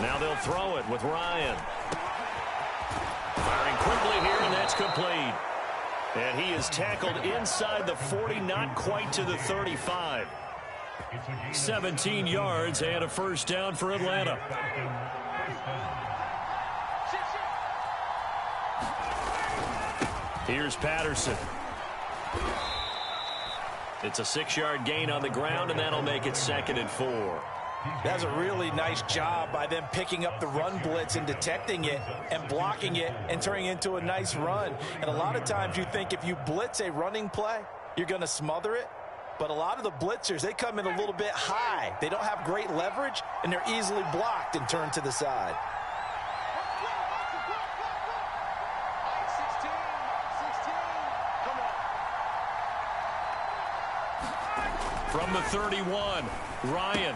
Now they'll throw it with Ryan. Firing quickly here, and that's complete. And he is tackled inside the 40, not quite to the 35. 17 yards and a first down for Atlanta. Here's Patterson. It's a 6-yard gain on the ground, and that'll make it 2nd and 4. That's a really nice job by them picking up the run blitz and detecting it and blocking it and turning it into a nice run. And a lot of times you think if you blitz a running play, you're going to smother it. But a lot of the blitzers, they come in a little bit high. They don't have great leverage, and they're easily blocked and turned to the side. From the 31, Ryan.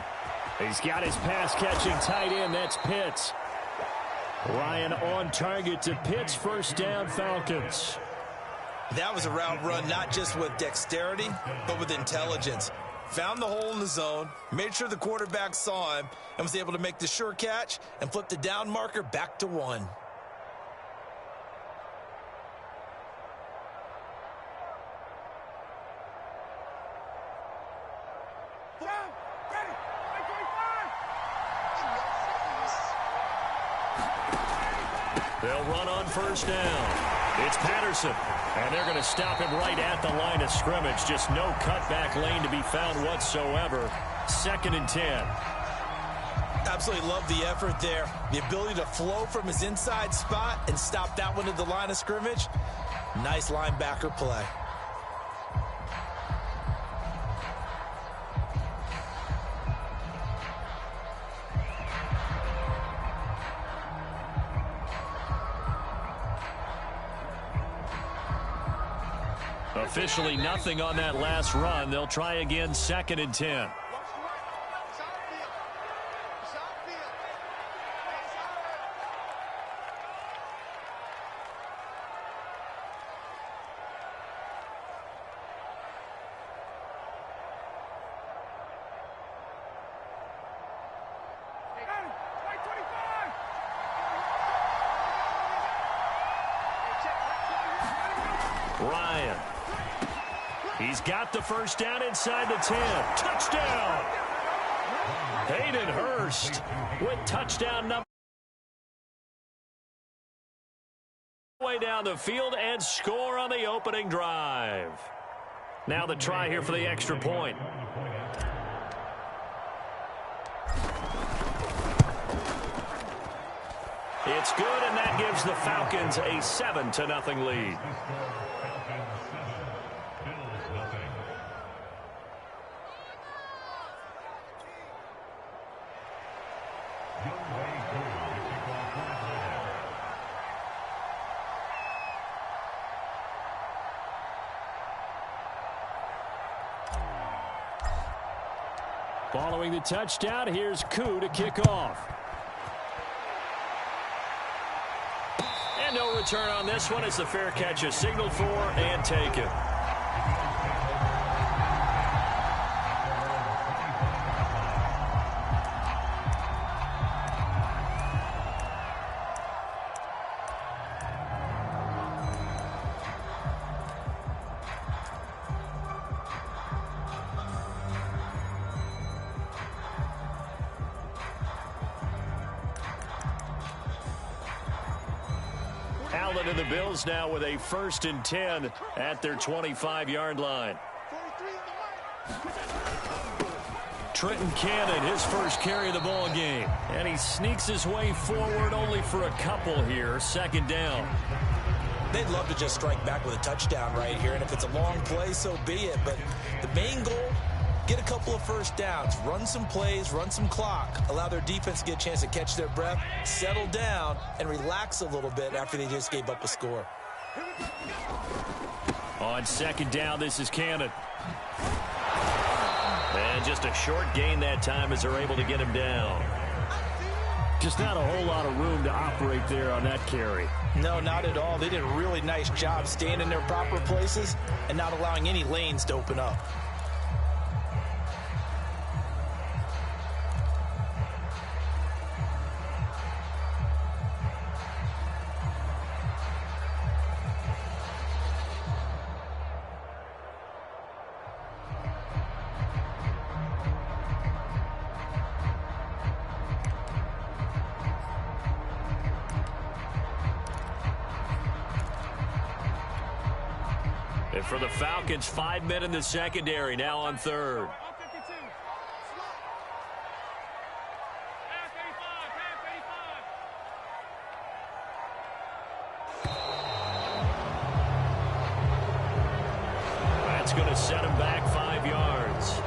He's got his pass-catching tight end. That's Pitts. Ryan on target to Pitts. First down, Falcons. That was a route run not just with dexterity, but with intelligence. Found the hole in the zone, made sure the quarterback saw him, and was able to make the sure catch and flip the down marker back to 1. They'll run on first down. It's Patterson, and they're going to stop him right at the line of scrimmage. Just no cutback lane to be found whatsoever. 2nd and 10. Absolutely love the effort there. The ability to flow from his inside spot and stop that one at the line of scrimmage. Nice linebacker play. Officially nothing on that last run. They'll try again, 2nd and 10. Ryan. He's got the first down inside the 10. Touchdown! Hayden Hurst with touchdown number. Way down the field and score on the opening drive. Now the try here for the extra point. It's good, and that gives the Falcons a 7-0 lead. Following the touchdown, here's Koo to kick off. And no return on this one. It's the fair catch is signaled for and taken. Allen and the Bills now with a 1st and 10 at their 25-yard line. Trenton Cannon, his first carry of the ball game. And he sneaks his way forward only for a couple here. 2nd down. They'd love to just strike back with a touchdown right here. And if it's a long play, so be it. But the main goal, get a couple of first downs, run some plays, run some clock, allow their defense to get a chance to catch their breath, settle down, and relax a little bit after they just gave up a score. On 2nd down, this is Cannon. And just a short gain that time as they're able to get him down. Just not a whole lot of room to operate there on that carry. No, not at all. They did a really nice job staying in their proper places and not allowing any lanes to open up. And for the Falcons, 5 men in the secondary, now on third. That's going to set him back 5 yards.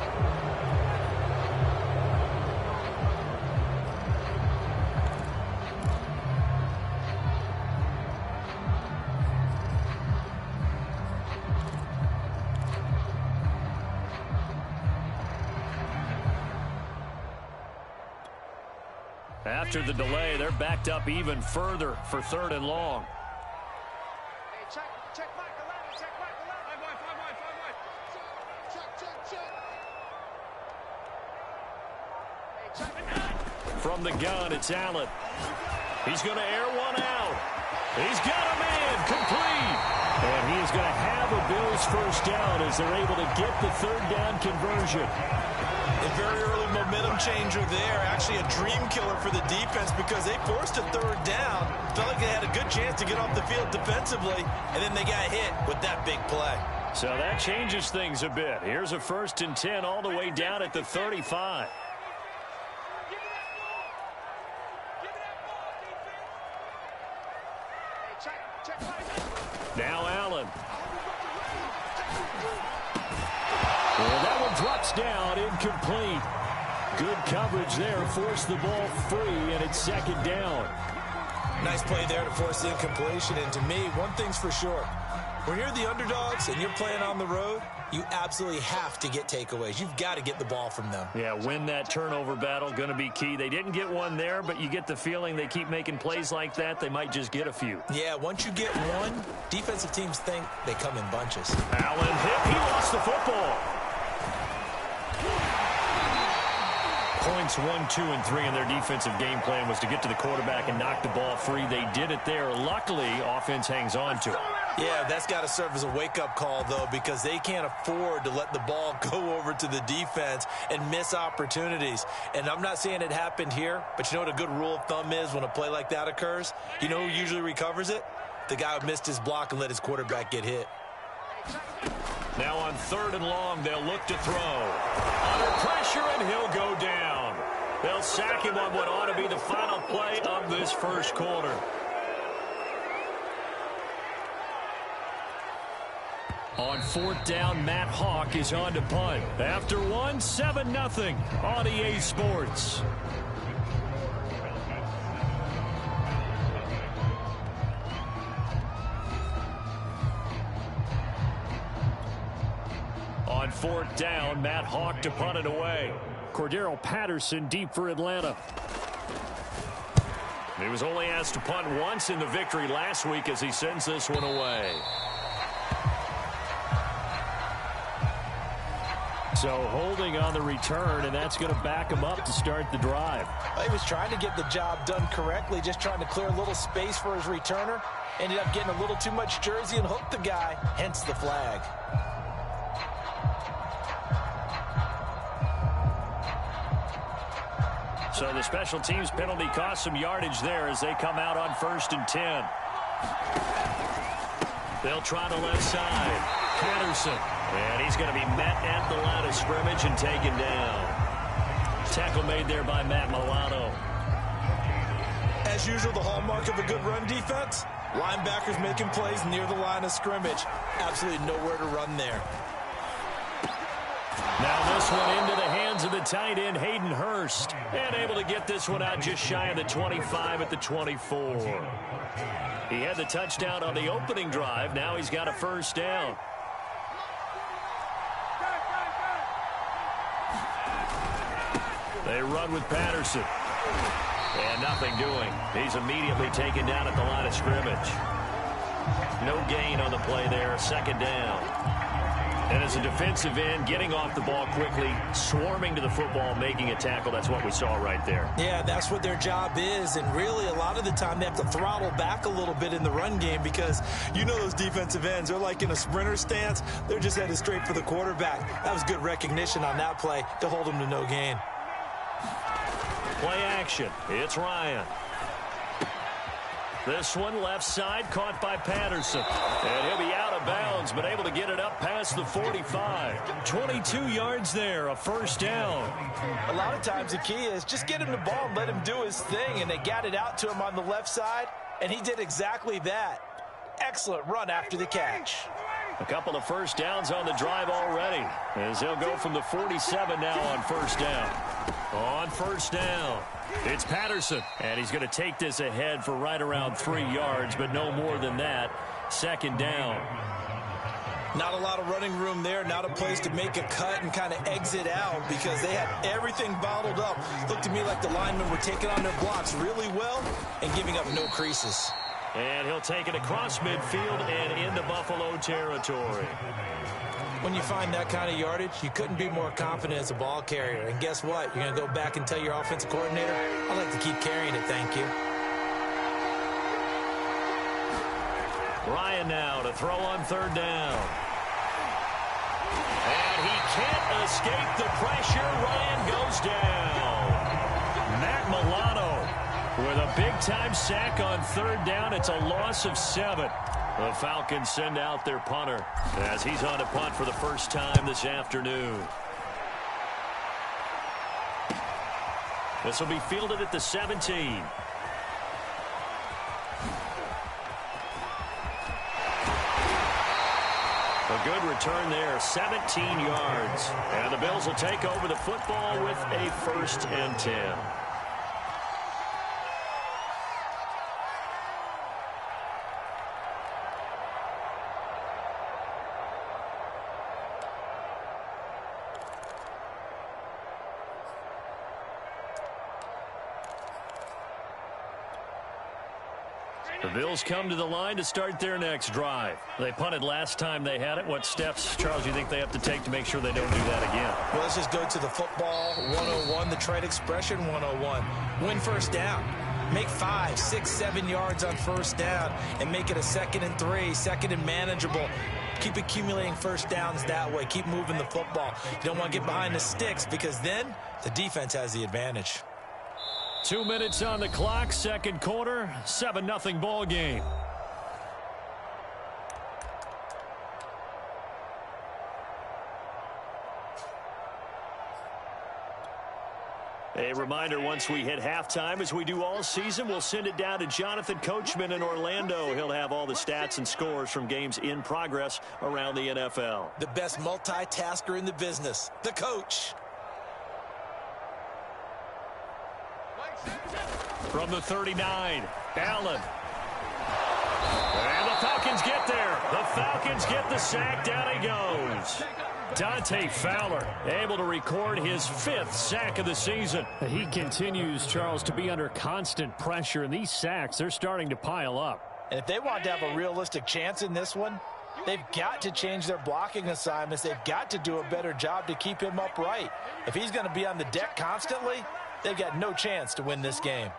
After the delay, they're backed up even further for 3rd and long. Hey, check Mike 11, check Mike 11. From the gun, it's Allen. He's going to air one out. He's got him in, complete. And he is going to have a Bills first down as they're able to get the 3rd down conversion. A very early momentum changer there. Actually a dream killer for the defense because they forced a 3rd down. Felt like they had a good chance to get off the field defensively, and then they got hit with that big play. So that changes things a bit. Here's a 1st and 10 all the way down at the 35. Now Allen. Well, that one drops down, incomplete. Good coverage there, forced the ball free, and it's 2nd down. Nice play there to force the incompletion, and to me, one thing's for sure. When you're the underdogs and you're playing on the road, you absolutely have to get takeaways. You've got to get the ball from them. Yeah, win that turnover battle, going to be key. They didn't get one there, but you get the feeling they keep making plays like that, they might just get a few. Yeah, once you get one, defensive teams think they come in bunches. Allen hit, he lost the football. Points 1, 2, and 3 in their defensive game plan was to get to the quarterback and knock the ball free. They did it there. Luckily, offense hangs on to it. Yeah, that's got to serve as a wake-up call, though, because they can't afford to let the ball go over to the defense and miss opportunities. And I'm not saying it happened here, but you know what a good rule of thumb is when a play like that occurs? You know who usually recovers it? The guy who missed his block and let his quarterback get hit. Now on 3rd and long, they'll look to throw. Under pressure, and he'll go down. They'll sack him on what ought to be the final play of this 1st quarter. On 4th down, Matt Hawk is on to punt. After 1, 7-0 on EA Sports. On 4th down, Matt Hawk to punt it away. Cordero Patterson deep for Atlanta. He was only asked to punt once in the victory last week as he sends this one away. So holding on the return, and that's going to back him up to start the drive. He was trying to get the job done correctly, just trying to clear a little space for his returner. Ended up getting a little too much jersey and hooked the guy, hence the flag. So the special teams penalty cost some yardage there as they come out on 1st and 10. They'll try the left side. Patterson. And he's going to be met at the line of scrimmage and taken down. Tackle made there by Matt Milano. As usual, the hallmark of a good run defense, linebackers making plays near the line of scrimmage. Absolutely nowhere to run there. Now this one into the hands of the tight end, Hayden Hurst. And able to get this one out just shy of the 25 at the 24. He had the touchdown on the opening drive. Now he's got a 1st down. They run with Patterson. And nothing doing. He's immediately taken down at the line of scrimmage. No gain on the play there. 2nd down. And as a defensive end, getting off the ball quickly, swarming to the football, making a tackle. That's what we saw right there. Yeah, that's what their job is. And really, a lot of the time, they have to throttle back a little bit in the run game because you know those defensive ends, they're like in a sprinter stance. They're just headed straight for the quarterback. That was good recognition on that play to hold them to no gain. Play action. It's Ryan. This one left side, caught by Patterson. And he'll be out of bounds, but able to get it up past the 45. 22 yards there, a first down. A lot of times the key is just get him the ball and let him do his thing, and they got it out to him on the left side, and he did exactly that. Excellent run after the catch. A couple of first downs on the drive already, as he'll go from the 47 now on first down. On first down, it's Patterson, and he's going to take this ahead for right around 3 yards, but no more than that. Second down. Not a lot of running room there, not a place to make a cut and kind of exit out because they had everything bottled up. Looked to me like the linemen were taking on their blocks really well and giving up no creases. And he'll take it across midfield and into Buffalo territory. When you find that kind of yardage, you couldn't be more confident as a ball carrier. And guess what? You're going to go back and tell your offensive coordinator, I'd like to keep carrying it, thank you. Ryan now to throw on third down. And he can't escape the pressure. Ryan goes down. Matt Milano with a big-time sack on third down. It's a loss of 7. The Falcons send out their punter as he's on a punt for the first time this afternoon. This will be fielded at the 17. A good return there, 17 yards. And the Bills will take over the football with a 1st and 10. The Bills come to the line to start their next drive. They punted last time they had it. What steps, Charles, do you think they have to take to make sure they don't do that again? Well, let's just go to the football 101, the trade expression 101. Win first down. Make 5, 6, 7 yards on first down and make it a 2nd and 3, 2nd and manageable. Keep accumulating first downs that way. Keep moving the football. You don't want to get behind the sticks because then the defense has the advantage. 2 minutes on the clock, second quarter, 7-0 ball game. A reminder, once we hit halftime, as we do all season, we'll send it down to Jonathan Coachman in Orlando. He'll have all the stats and scores from games in progress around the NFL. The best multitasker in the business, the coach. From the 39, Allen. And the Falcons get there. The Falcons get the sack. Down he goes. Dante Fowler able to record his 5th sack of the season. He continues, Charles, to be under constant pressure, and these sacks, they're starting to pile up. And if they want to have a realistic chance in this one, they've got to change their blocking assignments. They've got to do a better job to keep him upright. If he's going to be on the deck constantly, they've got no chance to win this game.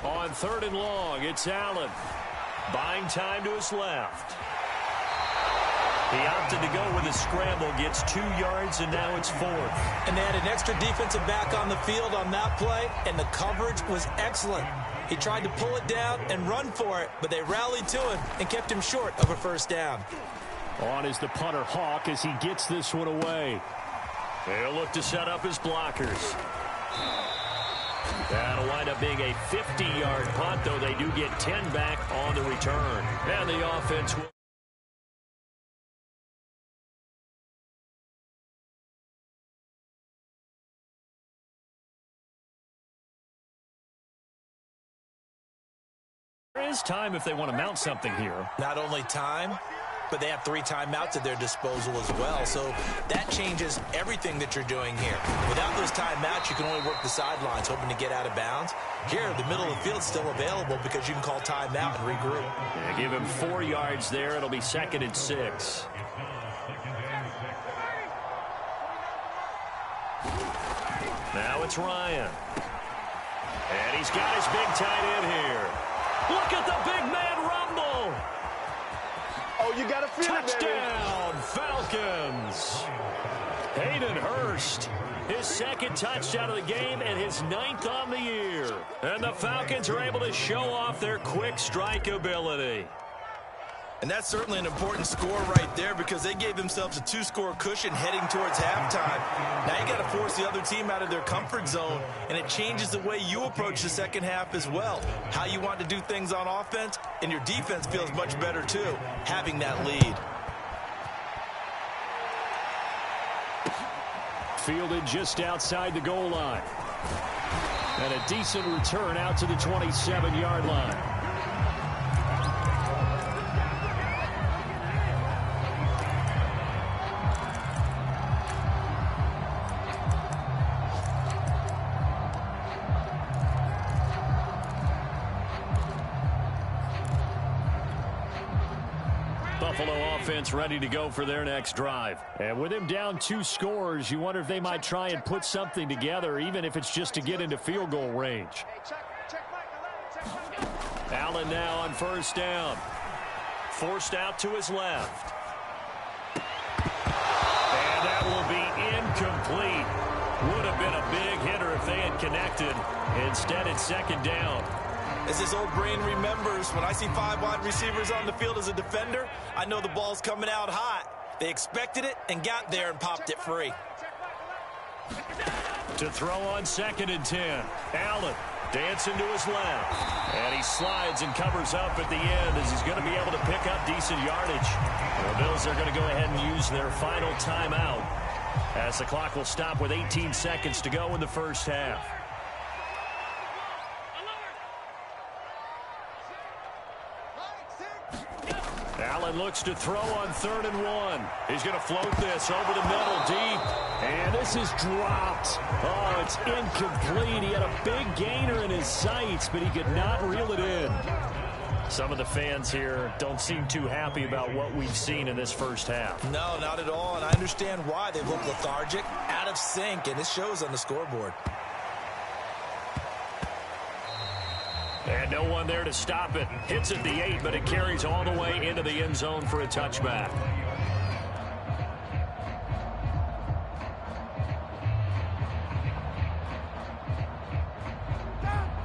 On 3rd and long, it's Allen. Buying time to his left. He opted to go with a scramble, gets 2 yards, and now it's 4th. And they had an extra defensive back on the field on that play, and the coverage was excellent. He tried to pull it down and run for it, but they rallied to him and kept him short of a first down. On is the punter, Hawk, as he gets this one away. They'll look to set up his blockers. That'll wind up being a 50-yard punt, though they do get 10 back on the return. And the offense will... There is time if they want to mount something here. Not only time, but they have 3 timeouts at their disposal as well. So that changes everything that you're doing here. Without those timeouts, you can only work the sidelines, hoping to get out of bounds. Here, the middle of the field is still available because you can call timeout and regroup. Yeah, give him 4 yards there. It'll be 2nd and 6. Now it's Ryan. And he's got his big tight end here. Look at the big man rumble. Oh, you got to feel it, baby. Touchdown, Falcons. Hayden Hurst his second touchdown of the game and his 9th on the year. And the Falcons are able to show off their quick strike ability. And that's certainly an important score right there because they gave themselves a 2-score cushion heading towards halftime. Now you got to force the other team out of their comfort zone, and it changes the way you approach the second half as well. How you want to do things on offense, and your defense feels much better too, having that lead. Fielded just outside the goal line. And a decent return out to the 27-yard line. Buffalo offense ready to go for their next drive. And with him down 2 scores, you wonder if they might try and put something together, even if it's just to get into field goal range. Allen now on first down. Forced out to his left. And that will be incomplete. Would have been a big hitter if they had connected. Instead, it's second down. As this old brain remembers, when I see 5 wide receivers on the field as a defender, I know the ball's coming out hot. They expected it and got there and popped it free. To throw on 2nd and 10. Allen dancing to his left. And he slides and covers up at the end as he's going to be able to pick up decent yardage. The Bills are going to go ahead and use their final timeout as the clock will stop with 18 seconds to go in the first half. Allen looks to throw on 3rd and 1. He's going to float this over the middle deep. And this is dropped. Oh, it's incomplete. He had a big gainer in his sights, but he could not reel it in. Some of the fans here don't seem too happy about what we've seen in this first half. No, not at all, and I understand why. They look lethargic, out of sync, and it shows on the scoreboard. And no one there to stop it. Hits at the 8, but it carries all the way into the end zone for a touchback.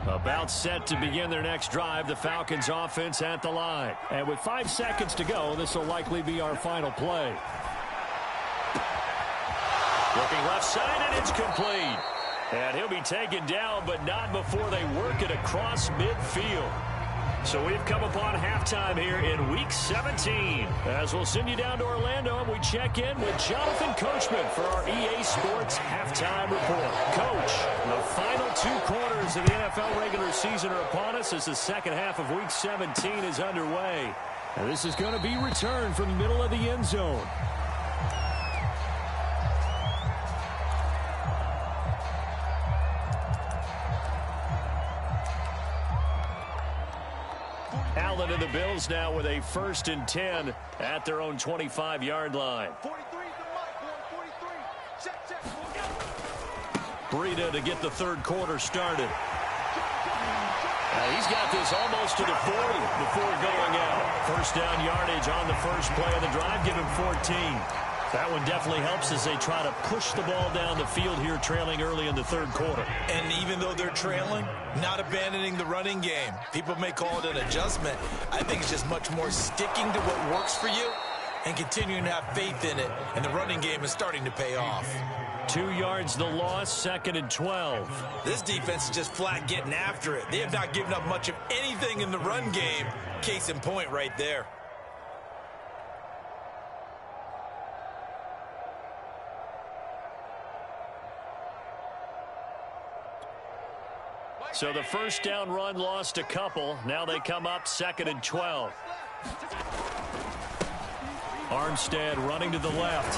About set to begin their next drive, the Falcons offense at the line. And with 5 seconds to go, this will likely be our final play. Looking left side, and it's complete. And he'll be taken down, but not before they work it across midfield. So we've come upon halftime here in Week 17. As we'll send you down to Orlando, and we check in with Jonathan Coachman for our EA Sports Halftime Report. Coach, the final 2 quarters of the NFL regular season are upon us as the second half of Week 17 is underway. And this is going to be returned from the middle of the end zone. Allen and the Bills now with a 1st and 10 at their own 25-yard line. 43 is the mic, 43. Check. Breida to get the 3rd quarter started. He's got this almost to the 40 before going out. First down yardage on the first play of the drive. Give him 14. That one definitely helps as they try to push the ball down the field here, trailing early in the 3rd quarter. And even though they're trailing, not abandoning the running game. People may call it an adjustment. I think it's just much more sticking to what works for you and continuing to have faith in it. And the running game is starting to pay off. 2 yards the loss, 2nd and 12. This defense is just flat getting after it. They have not given up much of anything in the run game. Case in point right there. So the first down run lost a couple. Now they come up 2nd and 12. Armstead running to the left.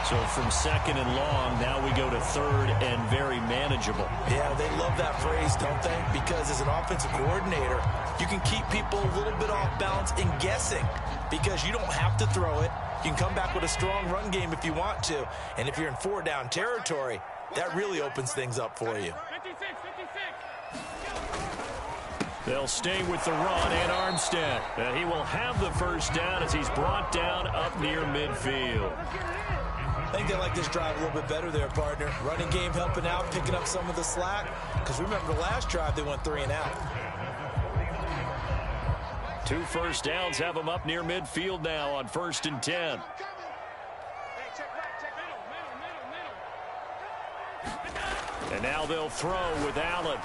So from 2nd and long, now we go to 3rd and very manageable. Yeah, they love that phrase, don't they? Because as an offensive coordinator, you can keep people a little bit off balance and guessing because you don't have to throw it. You can come back with a strong run game if you want to. And if you're in 4-down territory, that really opens things up for you. 56. They'll stay with the run, and Armstead. He will have the first down as he's brought down up near midfield. I think they like this drive a little bit better there, partner. Running game helping out, picking up some of the slack. Because remember the last drive, they went 3 and out. 2 first downs have them up near midfield now on 1st and 10. And now they'll throw with Allen.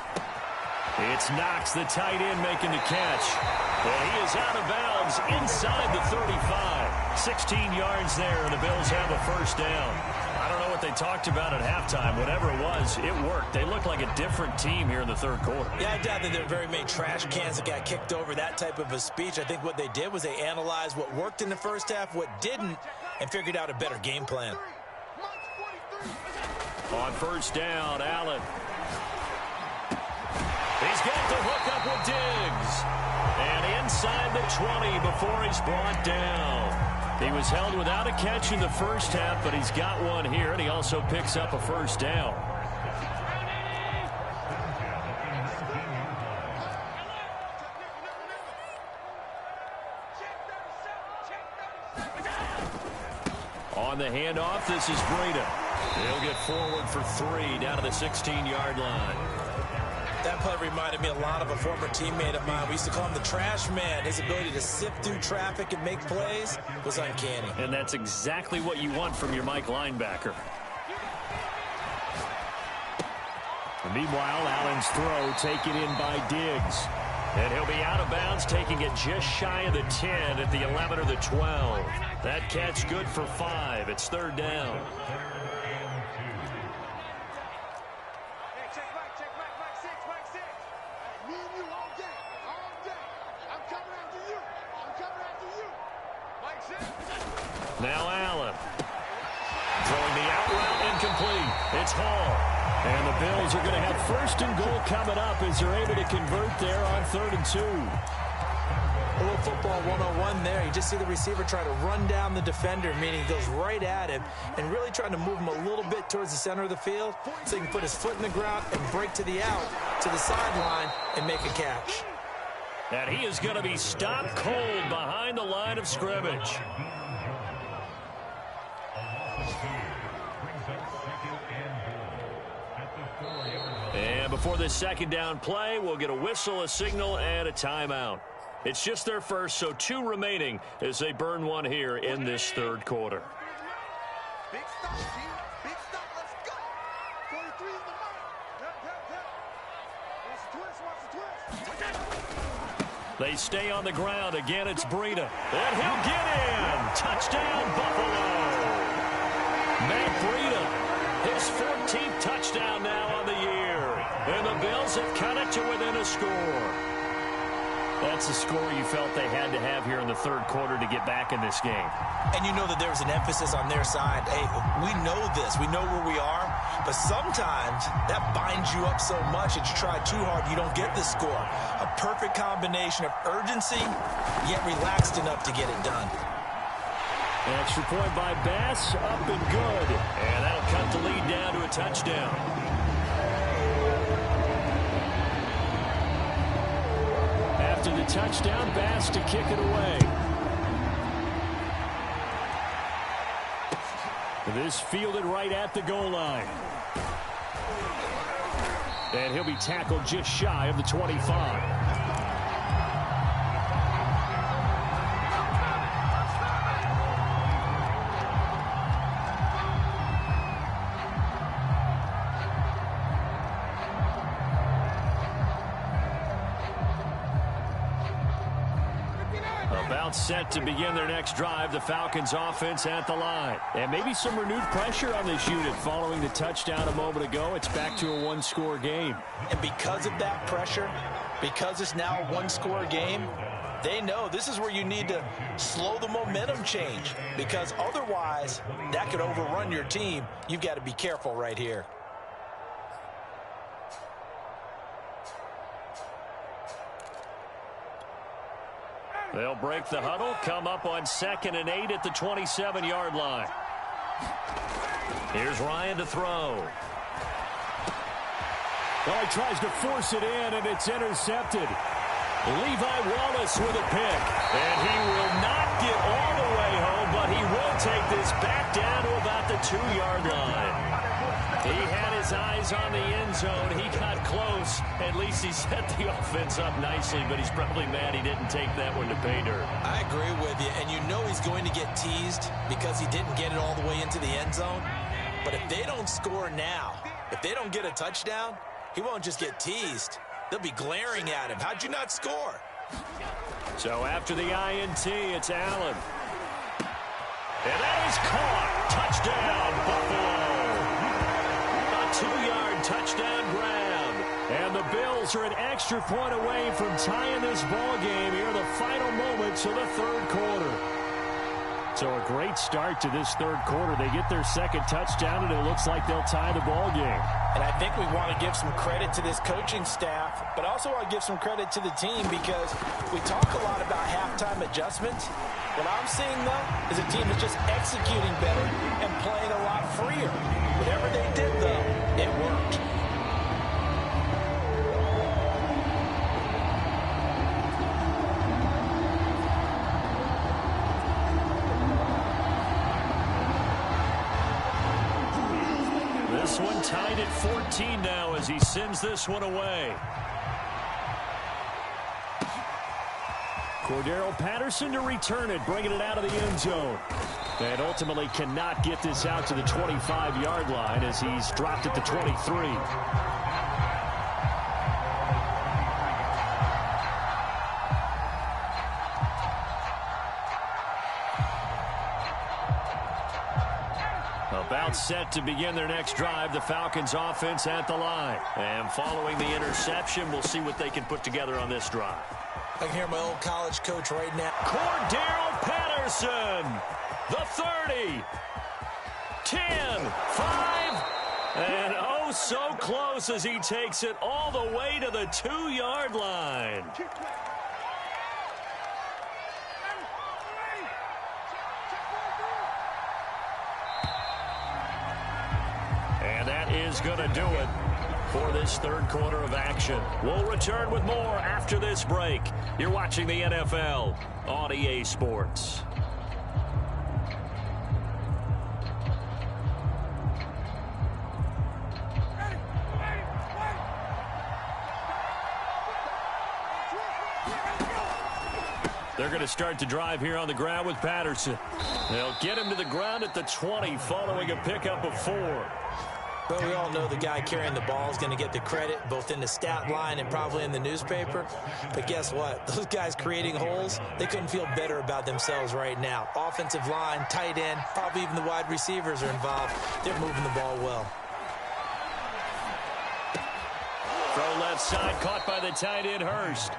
It's Knox, the tight end, making the catch. And he is out of bounds inside the 35. 16 yards there, and the Bills have a first down. I don't know what they talked about at halftime. Whatever it was, it worked. They look like a different team here in the third quarter. Yeah, I doubt that there were very many trash cans that got kicked over, that type of a speech. I think what they did was they analyzed what worked in the first half, what didn't, and figured out a better game plan. On first down, Allen. He's got the hook up with Diggs. And inside the 20 before he's brought down. He was held without a catch in the first half, but he's got one here, and he also picks up a first down. On the handoff, this is Breida. He'll get forward for 3 down to the 16-yard line. That play reminded me a lot of a former teammate of mine. We used to call him the trash man. His ability to sift through traffic and make plays was uncanny. And that's exactly what you want from your Mike linebacker. And meanwhile, Allen's throw taken in by Diggs. And he'll be out of bounds, taking it just shy of the 10 at the 11 or the 12. That catch good for 5. It's 3rd down. Now Allen. Throwing the out route incomplete. It's Hall. And the Bills are going to have 1st and goal coming up as they're able to convert there on 3rd and 2. A little football 101 there. You just see the receiver try to run down the defender, meaning he goes right at him, and really trying to move him a little bit towards the center of the field so he can put his foot in the ground and break to the out, to the sideline, and make a catch. And he is going to be stopped cold behind the line of scrimmage. And before this 2nd down play, we'll get a whistle, a signal, and a timeout. It's just their first, so 2 remaining as they burn one here in this 3rd quarter. Big stop, G. Big stop. Let's go. 43 in the mark. Watch the twist. They stay on the ground. Again, it's Breida. And he'll get in. Touchdown, Buffalo. Matt Breida, his 14th touchdown now on the year. And the Bills have cut it to within a score. That's the score you felt they had to have here in the 3rd quarter to get back in this game. And you know that there was an emphasis on their side. Hey, we know this. We know where we are. But sometimes that binds you up so much that you try too hard, you don't get the score. A perfect combination of urgency, yet relaxed enough to get it done. Extra point by Bass, up and good. And that'll cut the lead down to a touchdown. After the touchdown, Bass to kick it away. This fielded right at the goal line. And he'll be tackled just shy of the 25. Set to begin their next drive, the Falcons offense at the line. And maybe some renewed pressure on this unit following the touchdown a moment ago. It's back to a 1-score game. And because of that pressure, because it's now a 1-score game, they know this is where you need to slow the momentum change, because otherwise that could overrun your team. You've got to be careful right here. They'll break the huddle, come up on 2nd and 8 at the 27-yard line. Here's Ryan to throw. Oh, he tries to force it in, and it's intercepted. Levi Wallace with a pick. And he will not get all the way home, but he will take this back down to about the 2-yard line. He had his eyes on the end zone. He got close. At least he set the offense up nicely, but he's probably mad he didn't take that one to pay dirt. I agree with you, and you know he's going to get teased because he didn't get it all the way into the end zone. But if they don't score now, if they don't get a touchdown, he won't just get teased. They'll be glaring at him. How'd you not score? So after the INT, it's Allen. And that is caught. Touchdown, Buffalo. A 2-yard touchdown grab. And the Bills are an extra point away from tying this ball game here in the final moments of the third quarter. So a great start to this third quarter. They get their second touchdown, and it looks like they'll tie the ball game. And I think we want to give some credit to this coaching staff, but also want to give some credit to the team because we talk a lot about halftime adjustments. What I'm seeing, though, is a team that's just executing better and playing a lot freer. Whatever they did, though, it worked. This one tied at 14 now as he sends this one away. Cordero Patterson to return it, bringing it out of the end zone. And ultimately cannot get this out to the 25-yard line as he's dropped at the 23. About set to begin their next drive, the Falcons offense at the line. And following the interception, we'll see what they can put together on this drive. I can hear my old college coach right now. Cordero Patterson, the 30, 10, 5, and oh so close as he takes it all the way to the 2-yard line. And that is going to do it for this third quarter of action. We'll return with more after this break. You're watching the NFL on EA Sports. They're going to start the drive here on the ground with Patterson. They'll get him to the ground at the 20 following a pickup of 4. But we all know the guy carrying the ball is going to get the credit, both in the stat line and probably in the newspaper. But guess what? Those guys creating holes, they couldn't feel better about themselves right now. Offensive line, tight end, probably even the wide receivers are involved. They're moving the ball well. Throw left side, caught by the tight end, Hurst.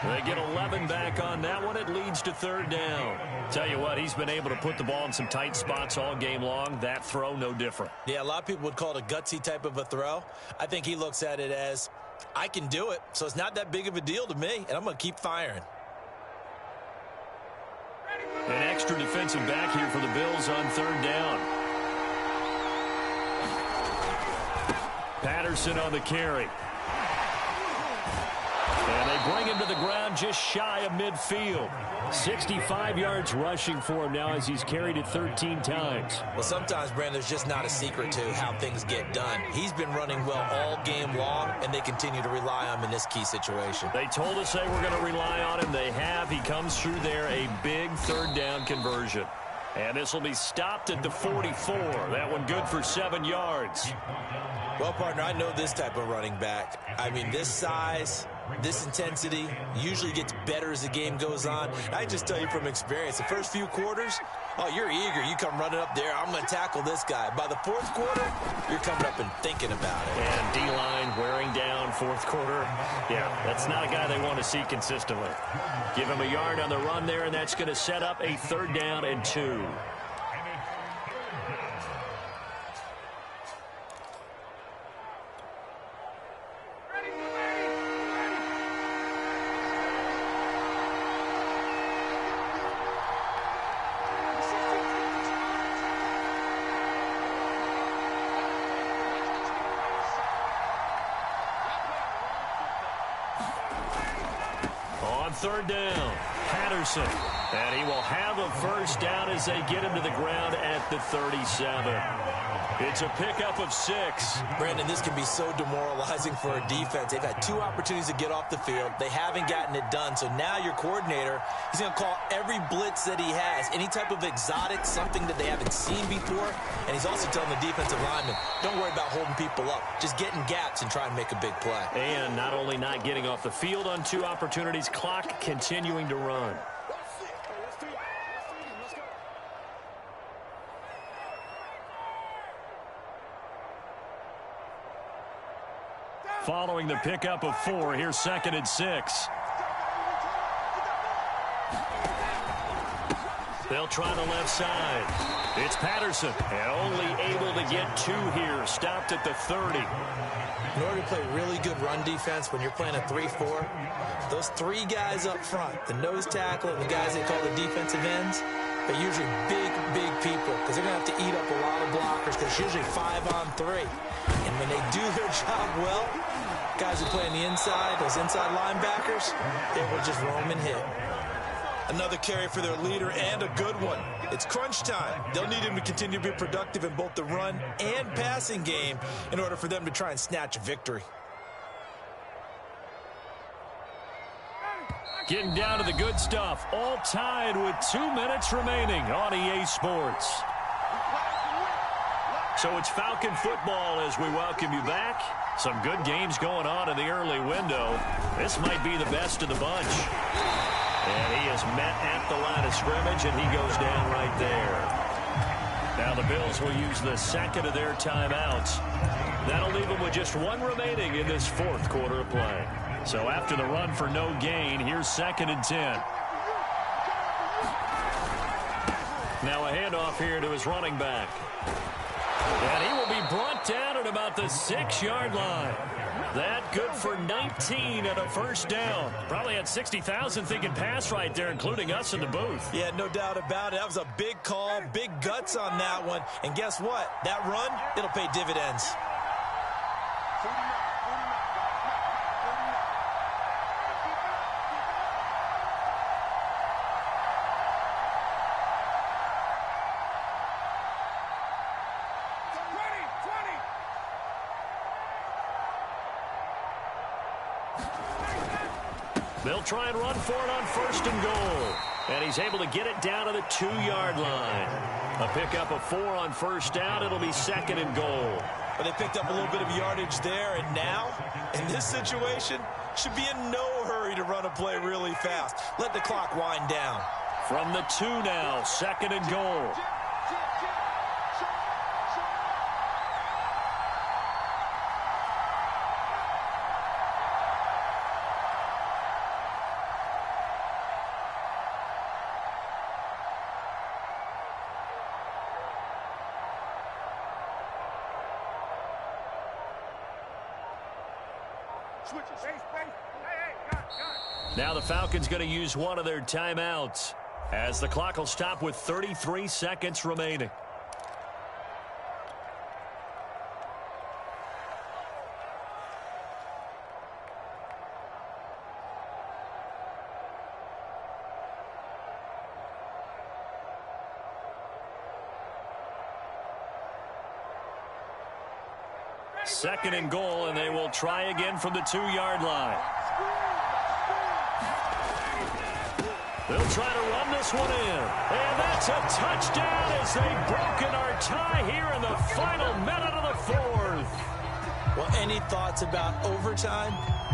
They get 11 back on that one. It leads to third down. Tell you what, he's been able to put the ball in some tight spots all game long. That throw, no different. Yeah, a lot of people would call it a gutsy type of a throw. I think he looks at it as, I can do it, so it's not that big of a deal to me, and I'm going to keep firing. An extra defensive back here for the Bills on third down. Patterson on the carry. And they bring him to the ground just shy of midfield. 65 yards rushing for him now as he's carried it 13 times. Well, sometimes, Brandon, there's just not a secret to how things get done. He's been running well all game long, and they continue to rely on him in this key situation. They told us they were going to rely on him. They have. He comes through there, a big third down conversion. And this will be stopped at the 44. That one good for 7 yards. Well, partner, I know this type of running back. I mean, this size, this intensity usually gets better as the game goes on. I just tell you from experience, the first few quarters, oh, you're eager. You come running up there. I'm going to tackle this guy. By the fourth quarter, you're coming up and thinking about it. And D-line wearing down fourth quarter. Yeah, that's not a guy they want to see consistently. Give him a yard on the run there, and that's going to set up a third down and 2. Third down, Patterson. And he will have a first down as they get him to the ground at the 37. It's a pickup of 6. Brandon, this can be so demoralizing for a defense. They've had 2 opportunities to get off the field. They haven't gotten it done. So now your coordinator, he's going to call every blitz that he has, any type of exotic, something that they haven't seen before. And he's also telling the defensive lineman, don't worry about holding people up. Just get in gaps and try and make a big play. And not only not getting off the field on 2 opportunities, clock continuing to run. Following the pickup of 4, here's 2nd and 6. They'll try the left side. It's Patterson, and only able to get 2 here. Stopped at the 30. In order to play really good run defense when you're playing a 3-4, those 3 guys up front, the nose tackle and the guys they call the defensive ends, they're usually big people because they're going to have to eat up a lot of blockers because it's usually 5-on-3. And when they do their job well, guys who play on the inside, those inside linebackers, they will just roam and hit. Another carry for their leader and a good one. It's crunch time. They'll need him to continue to be productive in both the run and passing game in order for them to try and snatch a victory. Getting down to the good stuff. All tied with 2 minutes remaining on EA Sports. So it's Falcon football as we welcome you back. Some good games going on in the early window. This might be the best of the bunch. And he is met at the line of scrimmage, and he goes down right there. Now the Bills will use the 2nd of their timeouts. That'll leave them with just 1 remaining in this 4th quarter of play. So after the run for no gain, here's 2nd and 10. Now a handoff here to his running back. And he will be brought down at about the 6-yard line. That good for 19 and a first down. Probably had 60,000 thinking pass right there, including us in the booth. Yeah, no doubt about it. That was a big call, big guts on that one. And guess what? That run, it'll pay dividends. They'll try and run for it on 1st and goal. And he's able to get it down to the 2-yard line. A pickup of 4 on 1st down. It'll be 2nd and goal. But they picked up a little bit of yardage there. And now, in this situation, should be in no hurry to run a play really fast. Let the clock wind down. From the 2 now, 2nd and goal. Now the Falcons going to use one of their timeouts as the clock will stop with 33 seconds remaining. Second and goal, and they will try again from the 2-yard line. They'll try to run this one in. And that's a touchdown as they've broken our tie here in the final minute of the 4th. Well, any thoughts about overtime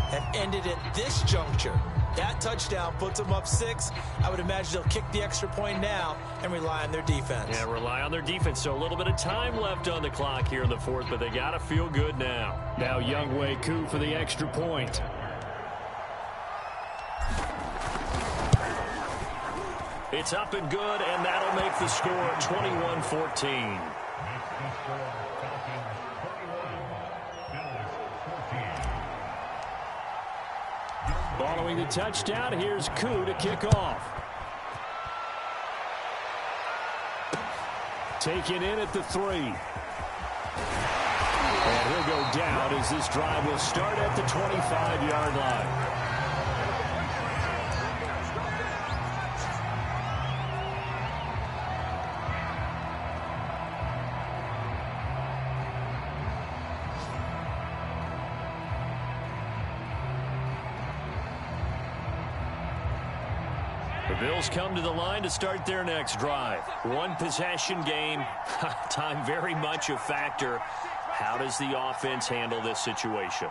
have ended at this juncture. That touchdown puts them up 6. I would imagine they'll kick the extra point now and rely on their defense. Yeah, rely on their defense. So a little bit of time left on the clock here in the 4th, but they got to feel good now. Now Younghoe Koo for the extra point. It's up and good, and that'll make the score 21-14. Following the touchdown, here's Koo to kick off. Taken in at the 3. And he'll go down as this drive will start at the 25-yard line. The Bills come to the line to start their next drive. One possession game. Time very much a factor. How does the offense handle this situation?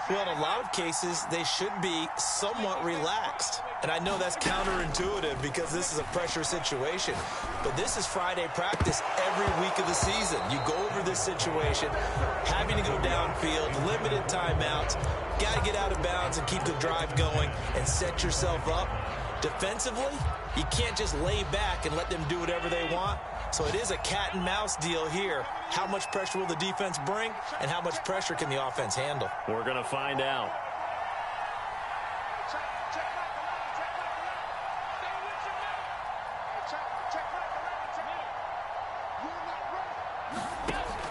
Well, in a lot of cases, they should be somewhat relaxed. And I know that's counterintuitive because this is a pressure situation. But this is Friday practice every week of the season. You go over this situation, having to go downfield, limited timeouts, got to get out of bounds and keep the drive going and set yourself up. Defensively, you can't just lay back and let them do whatever they want. So it is a cat and mouse deal here. How much pressure will the defense bring, and how much pressure can the offense handle? We're going to find out.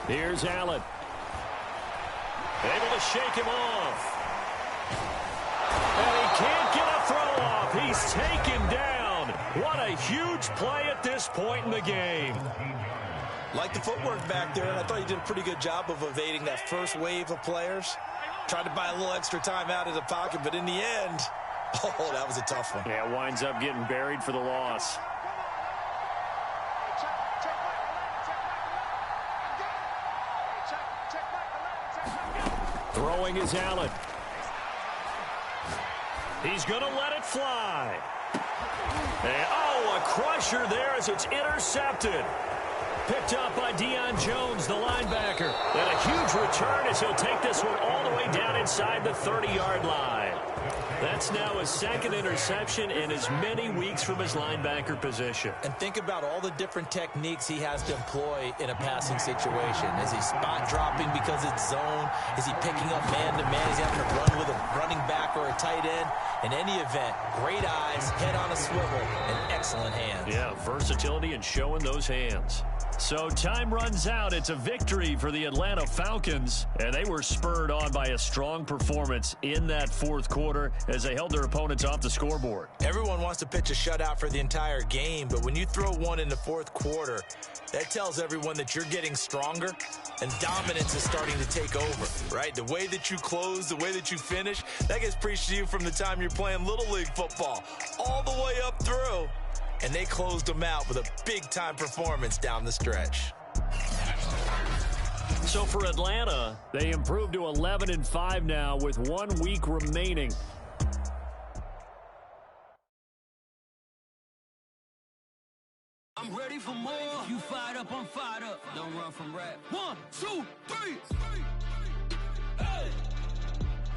Here's Allen. Able to shake him off. And he can't get a throw off. He's taken down. What a huge play at this point in the game. Like the footwork back there, and I thought he did a pretty good job of evading that first wave of players. Tried to buy a little extra time out of the pocket, but in the end, oh, that was a tough one. Yeah, winds up getting buried for the loss. Throwing is Allen. He's going to let it fly. And, oh, a crusher there as it's intercepted. Picked up by Deion Jones, the linebacker. And a huge return as he'll take this one all the way down inside the 30-yard line. That's now his second interception in as many weeks from his linebacker position. And think about all the different techniques he has to employ in a passing situation. Is he spot dropping because it's zone? Is he picking up man-to-man? Is he having to run with a running back or a tight end? In any event, great eyes, head on a swivel, and excellent hands. Yeah, versatility and showing those hands. So time runs out. It's a victory for the Atlanta Falcons, and they were spurred on by a strong performance in that fourth quarter as they held their opponents off the scoreboard. Everyone wants to pitch a shutout for the entire game, but when you throw one in the fourth quarter, that tells everyone that you're getting stronger and dominance is starting to take over, right? The way that you close, the way that you finish, that gets preached to you from the time you're playing Little League football all the way up through. And they closed them out with a big-time performance down the stretch. So for Atlanta, they improved to 11-5 now with 1 week remaining. I'm ready for more. You fired up, I'm fired up. Don't run from rap. 1, 2, 3. Hey.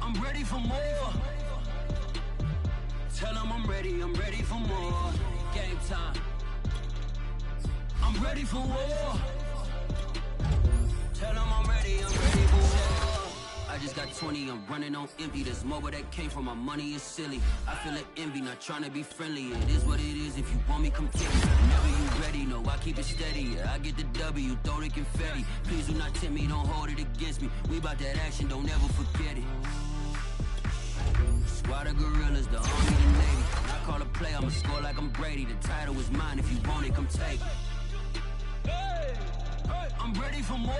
I'm ready for more. Tell them I'm ready for more. Game time. I'm ready for war. Tell them I'm ready for war. I just got 20, I'm running on empty. This mobile that came from my money is silly. I feel like envy, not trying to be friendly. It is what it is, if you want me, come get me. Whenever you ready, no, I keep it steady. Yeah, I get the W, throw the confetti. Please do not tempt me, don't hold it against me. We about that action, don't ever forget it. Squad of gorillas, the army, the navy. I call a play, I'ma score like I'm Brady. The title is mine, if you want it, come take it. Hey, hey. I'm ready for more.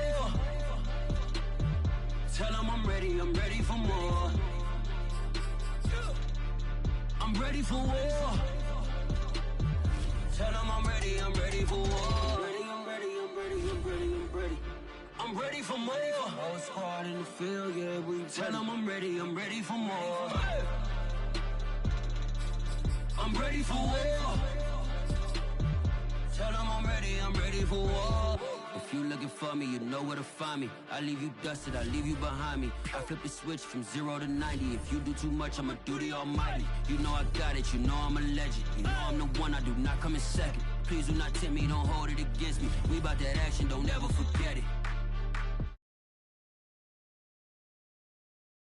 Tell them I'm ready for more. I'm ready for war. Tell them I'm ready for war. I'm ready for more. Whole squad in the field, yeah, we tell them I'm ready for more. I'm ready for war. Tell them I'm ready for war. If you looking for me, you know where to find me. I leave you dusted, I leave you behind me. I flip the switch from 0 to 90. If you do too much, I'ma do the almighty. You know I got it, you know I'm a legend. You know I'm the one, I do not come in second. Please do not tempt me, don't hold it against me. We about that action, don't ever forget it.